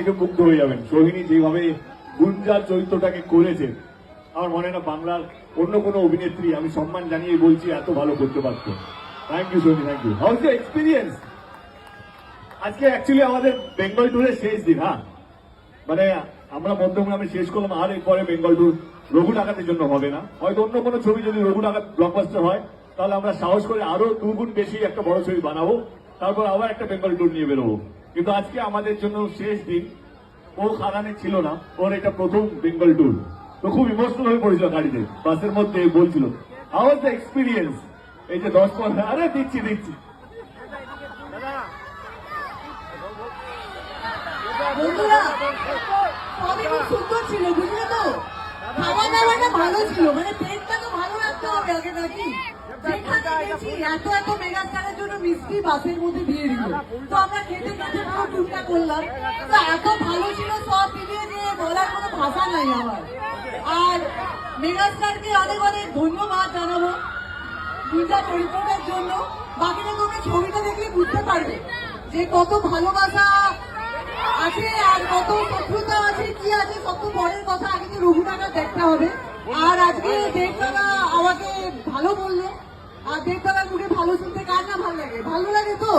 দেখে মুগ্ধ হয়ে যাবেন। সোহিনী যেভাবে গুঞ্জার চরিত্রটাকে করেছে, আমার মনে হয় না বাংলার অন্য কোনো অভিনেত্রী, আমি সম্মান জানিয়ে বলছি, এত ভালো করতে পারত। Thank you Sohini, thank you. How is the experience? আজকে অ্যাকচুয়ালি আমাদের বেঙ্গল ট্যুরের শেষ দিন। হ্যাঁ, মানে আমরা মধ্যমগ্রামে শেষ করলাম, আর এরপরে বেঙ্গল ট্যুর রঘু ডাকাতের জন্য হবে না। হয়তো অন্য কোনো ছবি যদি রঘু ডাকাত ব্লকবাস্টার হয়, তাহলে আমরা সাহস করে আরো 2 গুণ বেশি একটা বড় ছবি বানাবো, তারপর আবার একটা বেঙ্গল ট্যুর নিয়ে বেরোবো। কিন্তু আজকে আমাদের জন্য শেষ দিন। ও খাদানে ছিল না, ওর এটা প্রথম বেঙ্গল ট্যুর। তো খুব ইমোশনাল হয়ে পড়েছিল গাড়িতে, বাসের মধ্যে বলছিল হাউ ওয়াজ দ্য এক্সপিরিয়েন্স। এই যে 10-15, আরে দিচ্ছি বন্ধুরা, সবই খুব সুন্দর ছিল, বুঝলে তো? খাওয়া দাওয়াটা ভালো ছিল, মানে পেটটা তো ভালো রাখতে হবে আগে নাকি। যেখানে গেছি এত মেগাস্টারের জন্য মিষ্টি বাসের মধ্যে দিয়ে দিল, তো আমরা খেতে খেতে পুরো টুকটা করলাম। তো এত ভালো ছিল সব মিলিয়ে, যে বলার কোনো ভাষা নাই আমার। আর মেগাস্টারকে অনেক অনেক ধন্যবাদ জানাবো দুইটা চরিত্রটার জন্য। বাকিটা তোমরা ছবিটা দেখলে বুঝতে পারবে যে কত ভালোবাসা আছে আর কত শত্রুতা আছে, কি আছে, সব তো পরের কথা। আগে তো রঘুনাটা দেখতে হবে। আর আজকে দেবদাদা আমাকে ভালো বললো, আর দেবদাদার মুখে ভালো শুনতে কার না ভালো লাগে? ভালো লাগে তো।